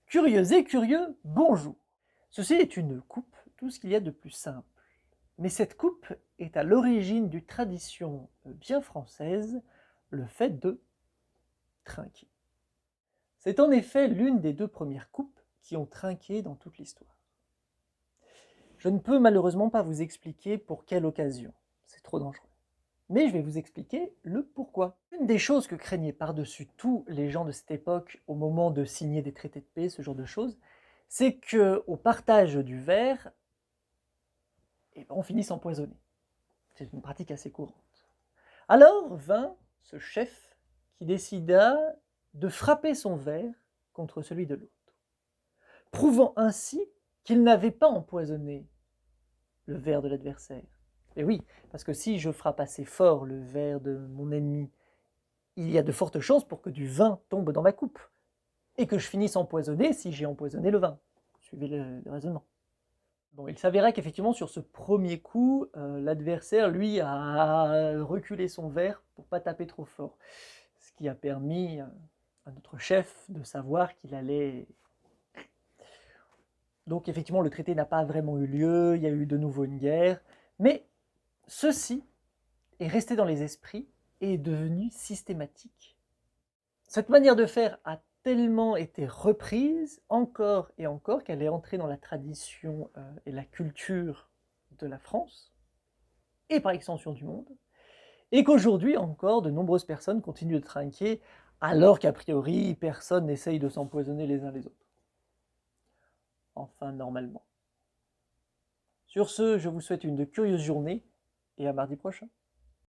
Curieux et curieux, bonjour. Ceci est une coupe, tout ce qu'il y a de plus simple. Mais cette coupe est à l'origine d'une tradition bien française, le fait de trinquer. C'est en effet l'une des deux premières coupes qui ont trinqué dans toute l'histoire. Je ne peux malheureusement pas vous expliquer pour quelle occasion, c'est trop dangereux. Mais je vais vous expliquer le pourquoi. Une des choses que craignaient par-dessus tout les gens de cette époque au moment de signer des traités de paix, ce genre de choses, c'est qu'au partage du verre, on finisse empoisonné. C'est une pratique assez courante. Alors vint ce chef qui décida de frapper son verre contre celui de l'autre, prouvant ainsi qu'il n'avait pas empoisonné le verre de l'adversaire. Et oui, parce que si je frappe assez fort le verre de mon ennemi, il y a de fortes chances pour que du vin tombe dans ma coupe, et que je finisse empoisonné si j'ai empoisonné le vin. Suivez le raisonnement. Bon, il s'avéra qu'effectivement, sur ce premier coup, l'adversaire, lui, a reculé son verre pour pas taper trop fort. Ce qui a permis à notre chef de savoir qu'il allait... Donc effectivement, le traité n'a pas vraiment eu lieu, il y a eu de nouveau une guerre, mais ceci est resté dans les esprits et est devenu systématique. Cette manière de faire a tellement été reprise encore et encore qu'elle est entrée dans la tradition et la culture de la France, et par extension du monde, et qu'aujourd'hui encore de nombreuses personnes continuent de trinquer alors qu'a priori personne n'essaye de s'empoisonner les uns les autres. Enfin, normalement. Sur ce, je vous souhaite une curieuse journée et à mardi prochain.